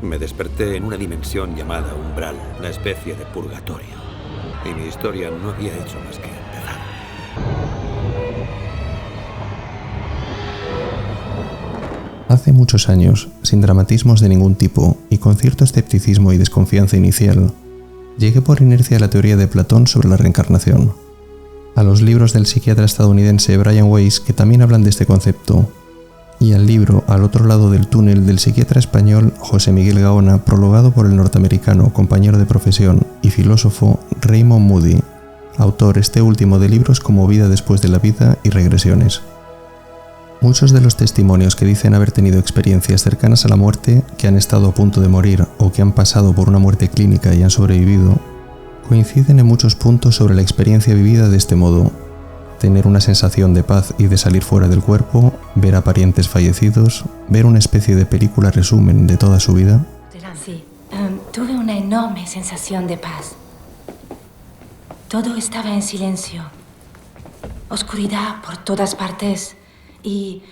Me desperté en una dimensión llamada umbral, una especie de purgatorio. Y mi historia no había hecho más que empezar. Hace muchos años, sin dramatismos de ningún tipo y con cierto escepticismo y desconfianza inicial, llegué por inercia a la teoría de Platón sobre la reencarnación, a los libros del psiquiatra estadounidense Brian Weiss, que también hablan de este concepto, y al libro Al otro lado del túnel del psiquiatra español José Miguel Gaona, prologado por el norteamericano, compañero de profesión y filósofo Raymond Moody, autor este último de libros como Vida después de la vida y Regresiones. Muchos de los testimonios que dicen haber tenido experiencias cercanas a la muerte, que han estado a punto de morir o que han pasado por una muerte clínica y han sobrevivido, coinciden en muchos puntos sobre la experiencia vivida de este modo: tener una sensación de paz y de salir fuera del cuerpo, ver a parientes fallecidos, ver una especie de película resumen de toda su vida. Sí, tuve una enorme sensación de paz. Todo estaba en silencio, oscuridad por todas partes y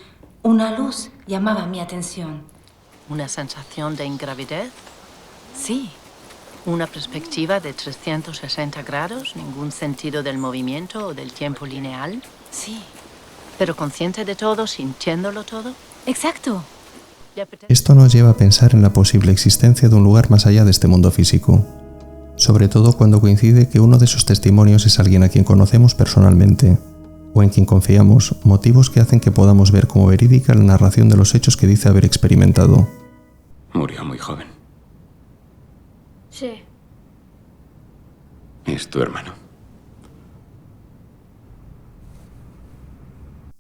una luz llamaba mi atención. ¿Una sensación de ingravidez? Sí. ¿Una perspectiva de 360 grados? ¿Ningún sentido del movimiento o del tiempo lineal? Sí. ¿Pero consciente de todo, sintiéndolo todo? Exacto. Esto nos lleva a pensar en la posible existencia de un lugar más allá de este mundo físico, sobre todo cuando coincide que uno de sus testimonios es alguien a quien conocemos personalmente, o en quien confiamos, motivos que hacen que podamos ver como verídica la narración de los hechos que dice haber experimentado. Murió muy joven. Sí. Es tu hermano.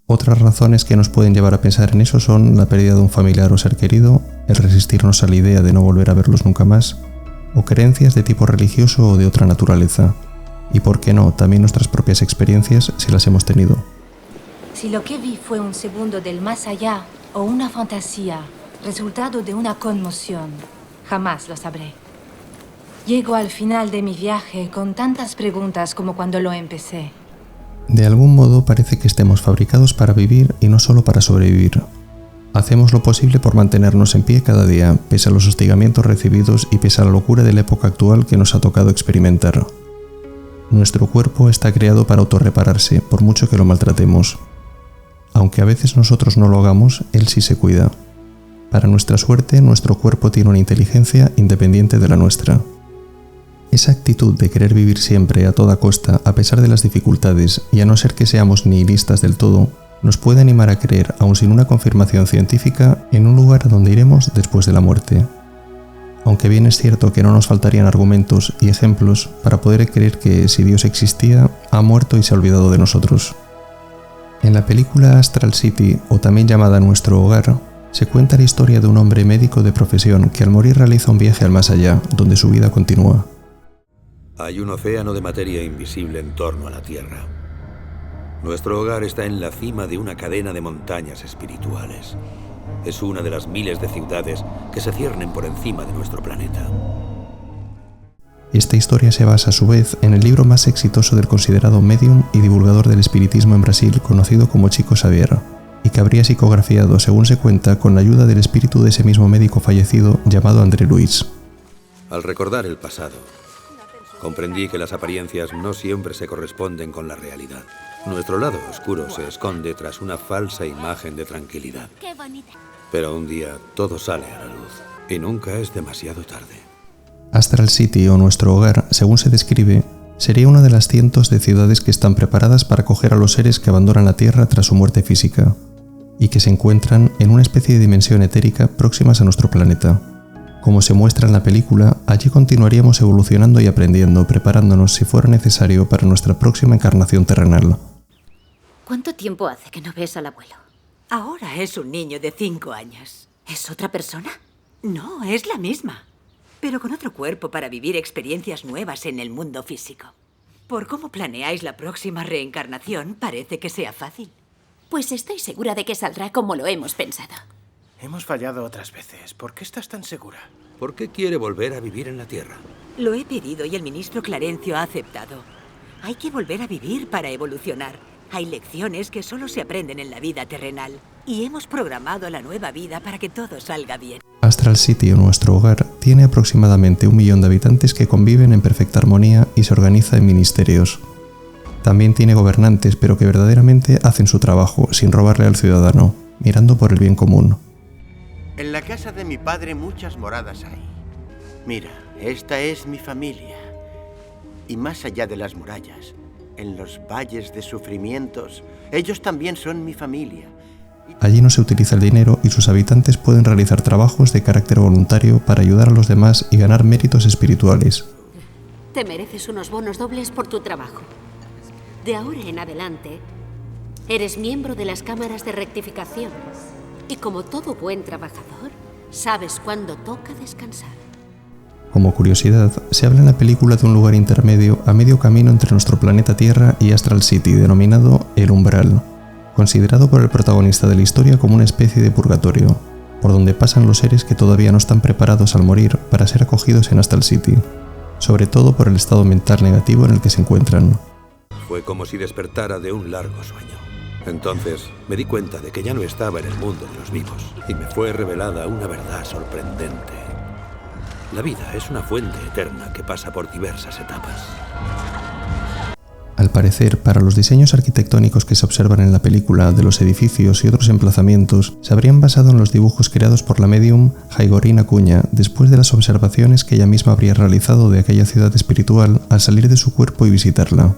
Otras razones que nos pueden llevar a pensar en eso son la pérdida de un familiar o ser querido, el resistirnos a la idea de no volver a verlos nunca más, o creencias de tipo religioso o de otra naturaleza. Y por qué no, también nuestras propias experiencias si las hemos tenido. Si lo que vi fue un segundo del más allá o una fantasía, resultado de una conmoción, jamás lo sabré. Llego al final de mi viaje con tantas preguntas como cuando lo empecé. De algún modo parece que estemos fabricados para vivir y no solo para sobrevivir. Hacemos lo posible por mantenernos en pie cada día, pese a los hostigamientos recibidos y pese a la locura de la época actual que nos ha tocado experimentar. Nuestro cuerpo está creado para autorrepararse, por mucho que lo maltratemos. Aunque a veces nosotros no lo hagamos, él sí se cuida. Para nuestra suerte, nuestro cuerpo tiene una inteligencia independiente de la nuestra. Esa actitud de querer vivir siempre, a toda costa, a pesar de las dificultades, y a no ser que seamos nihilistas del todo, nos puede animar a creer, aun sin una confirmación científica, en un lugar a donde iremos después de la muerte. Aunque bien es cierto que no nos faltarían argumentos y ejemplos para poder creer que, si Dios existía, ha muerto y se ha olvidado de nosotros. En la película Astral City, o también llamada Nuestro Hogar, se cuenta la historia de un hombre médico de profesión que al morir realiza un viaje al más allá, donde su vida continúa. Hay un océano de materia invisible en torno a la Tierra. Nuestro hogar está en la cima de una cadena de montañas espirituales. Es una de las miles de ciudades que se ciernen por encima de nuestro planeta. Esta historia se basa a su vez en el libro más exitoso del considerado médium y divulgador del espiritismo en Brasil, conocido como Chico Xavier, y que habría psicografiado, según se cuenta, con la ayuda del espíritu de ese mismo médico fallecido llamado André Luiz. Al recordar el pasado, comprendí que las apariencias no siempre se corresponden con la realidad. Nuestro lado oscuro se esconde tras una falsa imagen de tranquilidad. Qué bonita. Pero un día todo sale a la luz y nunca es demasiado tarde. Astral City, o Nuestro Hogar, según se describe, sería una de las cientos de ciudades que están preparadas para acoger a los seres que abandonan la Tierra tras su muerte física, y que se encuentran en una especie de dimensión etérica próximas a nuestro planeta. Como se muestra en la película, allí continuaríamos evolucionando y aprendiendo, preparándonos si fuera necesario para nuestra próxima encarnación terrenal. ¿Cuánto tiempo hace que no ves al abuelo? Ahora es un niño de 5 años. ¿Es otra persona? No, es la misma. Pero con otro cuerpo para vivir experiencias nuevas en el mundo físico. Por cómo planeáis la próxima reencarnación, parece que sea fácil. Pues estoy segura de que saldrá como lo hemos pensado. Hemos fallado otras veces. ¿Por qué estás tan segura? ¿Por qué quiere volver a vivir en la Tierra? Lo he pedido y el ministro Clarencio ha aceptado. Hay que volver a vivir para evolucionar. Hay lecciones que solo se aprenden en la vida terrenal. Y hemos programado la nueva vida para que todo salga bien. Astral City, o nuestro hogar, tiene aproximadamente 1 millón de habitantes que conviven en perfecta armonía y se organiza en ministerios. También tiene gobernantes, pero que verdaderamente hacen su trabajo, sin robarle al ciudadano, mirando por el bien común. En la casa de mi padre muchas moradas hay. Mira, esta es mi familia. Y más allá de las murallas, en los valles de sufrimientos, ellos también son mi familia. Allí no se utiliza el dinero y sus habitantes pueden realizar trabajos de carácter voluntario para ayudar a los demás y ganar méritos espirituales. Te mereces unos bonos dobles por tu trabajo. De ahora en adelante, eres miembro de las cámaras de rectificación. Y como todo buen trabajador, sabes cuándo toca descansar. Como curiosidad, se habla en la película de un lugar intermedio a medio camino entre nuestro planeta Tierra y Astral City, denominado El Umbral, considerado por el protagonista de la historia como una especie de purgatorio, por donde pasan los seres que todavía no están preparados al morir para ser acogidos en Astral City, sobre todo por el estado mental negativo en el que se encuentran. Fue como si despertara de un largo sueño. Entonces me di cuenta de que ya no estaba en el mundo de los vivos y me fue revelada una verdad sorprendente. La vida es una fuente eterna que pasa por diversas etapas. Al parecer, para los diseños arquitectónicos que se observan en la película de los edificios y otros emplazamientos, se habrían basado en los dibujos creados por la medium Jaigorín Acuña después de las observaciones que ella misma habría realizado de aquella ciudad espiritual al salir de su cuerpo y visitarla.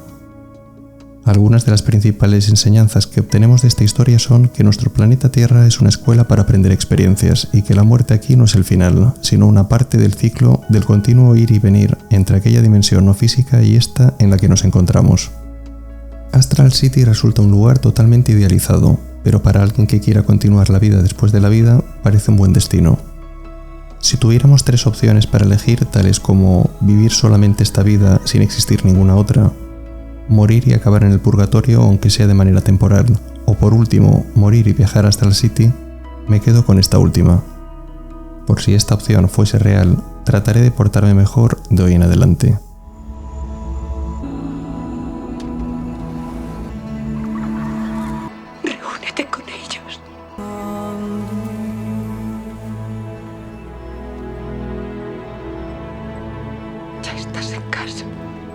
Algunas de las principales enseñanzas que obtenemos de esta historia son que nuestro planeta Tierra es una escuela para aprender experiencias y que la muerte aquí no es el final, sino una parte del ciclo del continuo ir y venir entre aquella dimensión no física y esta en la que nos encontramos. Astral City resulta un lugar totalmente idealizado, pero para alguien que quiera continuar la vida después de la vida, parece un buen destino. Si tuviéramos 3 opciones para elegir, tales como vivir solamente esta vida sin existir ninguna otra, morir y acabar en el purgatorio aunque sea de manera temporal, o por último, morir y viajar hasta el City, me quedo con esta última. Por si esta opción fuese real, trataré de portarme mejor de hoy en adelante.